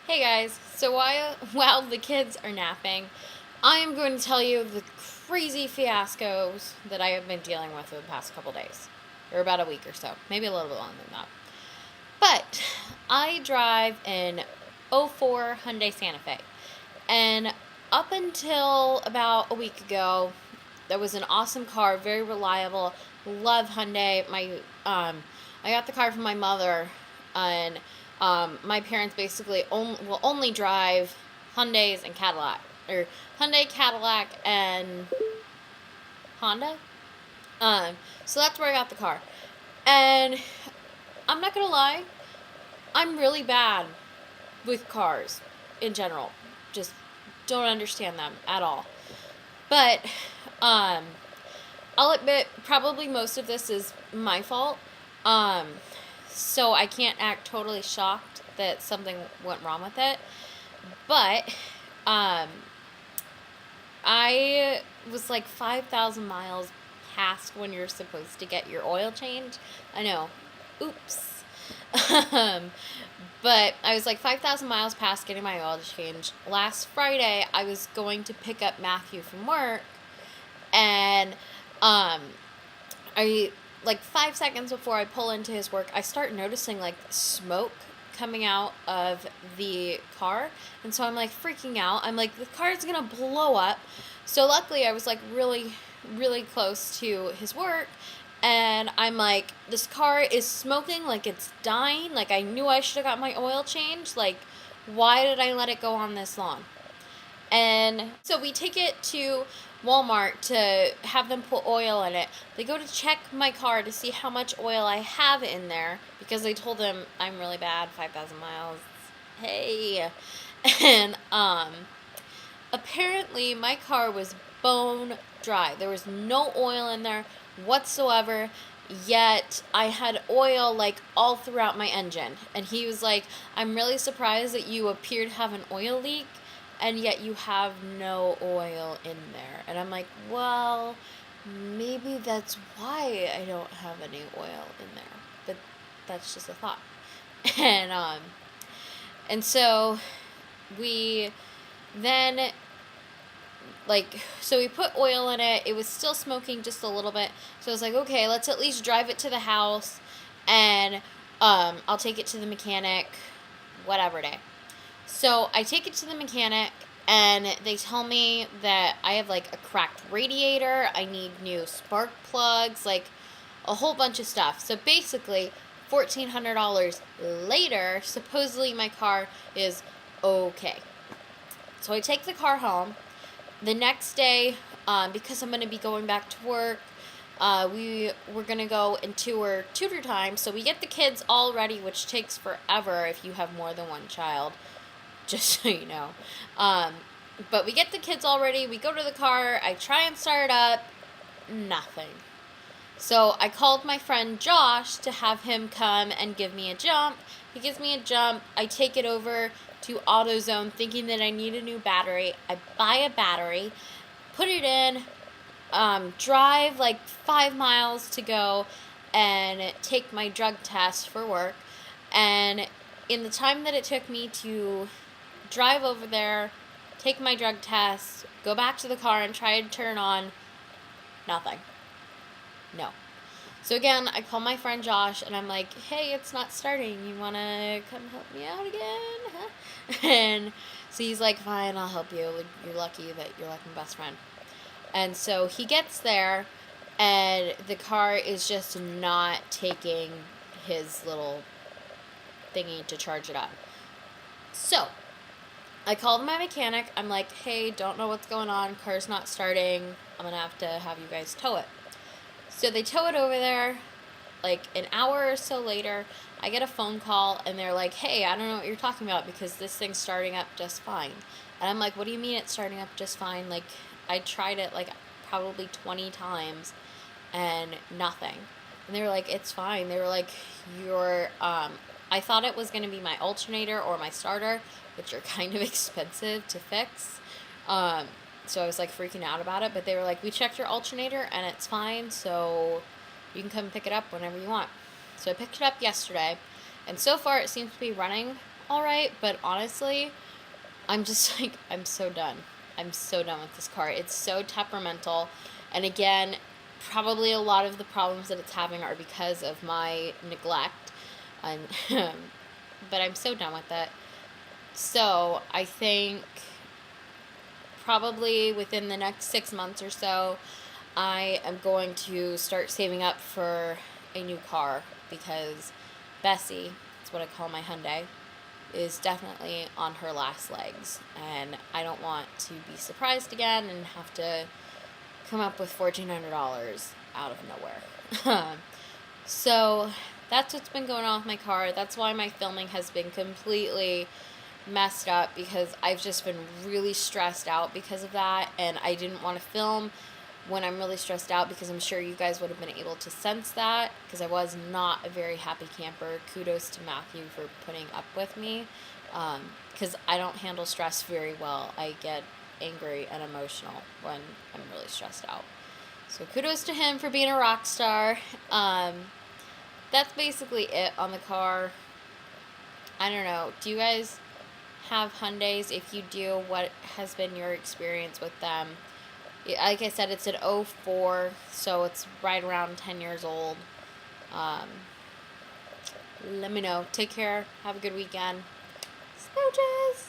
Hey guys, so while the kids are napping, I am going to tell you the crazy fiascos that I have been dealing with for the past couple days, or about a week or so, maybe a little bit longer than that. But I drive an '04 Hyundai Santa Fe, and up until about a week ago, that was an awesome car, very reliable. Love Hyundai. I got the car from my mother, and my parents basically will only drive Hyundais and Cadillac, or Hyundai, Cadillac, and Honda. So that's where I got the car, and I'm not gonna lie, I'm really bad with cars in general. Just don't understand them at all. But um, I'll admit, probably most of this is my fault. Um, so I can't act totally shocked that something went wrong with it. But um, I was like 5,000 miles past when you're supposed to get your oil change. I know. Oops. um, but I was like 5,000 miles past getting my oil change. Last Friday, I was going to pick up Matthew from work, and I like 5 seconds before I pull into his work, I start noticing like smoke coming out of the car, and so I'm like freaking out. I'm like, the car's gonna blow up. So luckily, I was like really, really close to his work, and I'm like, this car is smoking like it's dying. Like, I knew I should have got my oil changed. Like, why did I let it go on this long? And so we take it to Walmart to have them put oil in it. They go to check my car to see how much oil I have in there because they told them I'm really bad, 5,000 miles. Hey. And apparently my car was bone dry. There was no oil in there whatsoever. Yet I had oil like all throughout my engine. And he was like, I'm really surprised that you appear to have an oil leak and yet you have no oil in there. And I'm like, well, maybe that's why I don't have any oil in there. But that's just a thought. And so we then so we put oil in it. It was still smoking just a little bit. So I was like, okay, let's at least drive it to the house, and I'll take it to the mechanic whatever day. So I take it to the mechanic, and they tell me that I have like a cracked radiator, I need new spark plugs, like a whole bunch of stuff. So basically, $1,400 later, supposedly my car is okay. So I take the car home. The next day, because I'm going to be going back to work, we were going to go and tour tutor time. So we get the kids all ready, which takes forever if you have more than one child, just so you know. But we get the kids all ready. We go to the car. I try and start it up. Nothing. So I called my friend Josh to have him come and give me a jump. He gives me a jump. I take it over to AutoZone thinking that I need a new battery. I buy a battery, put it in, drive like 5 miles to go and take my drug test for work. And in the time that it took me to drive over there, take my drug test, go back to the car and try to turn on, nothing. No. So again, I call my friend Josh, and I'm like, hey, it's not starting. You want to come help me out again? Huh? And so he's like, fine, I'll help you. Like, you're lucky that you're like my best friend. And so he gets there, and the car is just not taking his little thingy to charge it up. So I called my mechanic. I'm like, hey, don't know what's going on. Car's not starting. I'm going to have you guys tow it. So they tow it over there. Like an hour or so later, I get a phone call, and they're like, hey, I don't know what you're talking about because this thing's starting up just fine. And I'm like, what do you mean it's starting up just fine? Like, I tried it like probably 20 times and nothing. And they were like, it's fine. They were like, I thought it was going to be my alternator or my starter, which are kind of expensive to fix. So I was like freaking out about it, but they were like, we checked your alternator and it's fine, so you can come pick it up whenever you want. So I picked it up yesterday, and so far it seems to be running all right, but honestly, I'm just like, I'm so done. I'm so done with this car. It's so temperamental. And again, probably a lot of the problems that it's having are because of my neglect. And, but I'm so done with it. So I think probably within the next 6 months or so, I am going to start saving up for a new car because Bessie, that's what I call my Hyundai, is definitely on her last legs. And I don't want to be surprised again and have to come up with $1,400 out of nowhere. So that's what's been going on with my car. That's why my filming has been completely messed up, because I've just been really stressed out because of that, and I didn't want to film when I'm really stressed out, because I'm sure you guys would have been able to sense that, because I was not a very happy camper. Kudos to Matthew for putting up with me, because I don't handle stress very well. I get angry and emotional when I'm really stressed out. So kudos to him for being a rock star. That's basically it on the car. I don't know. Do you guys have Hyundais? If you do, what has been your experience with them? Like I said, it's an '04, so it's right around 10 years old. Um, Let me know. Take care. Have a good weekend. Smooches!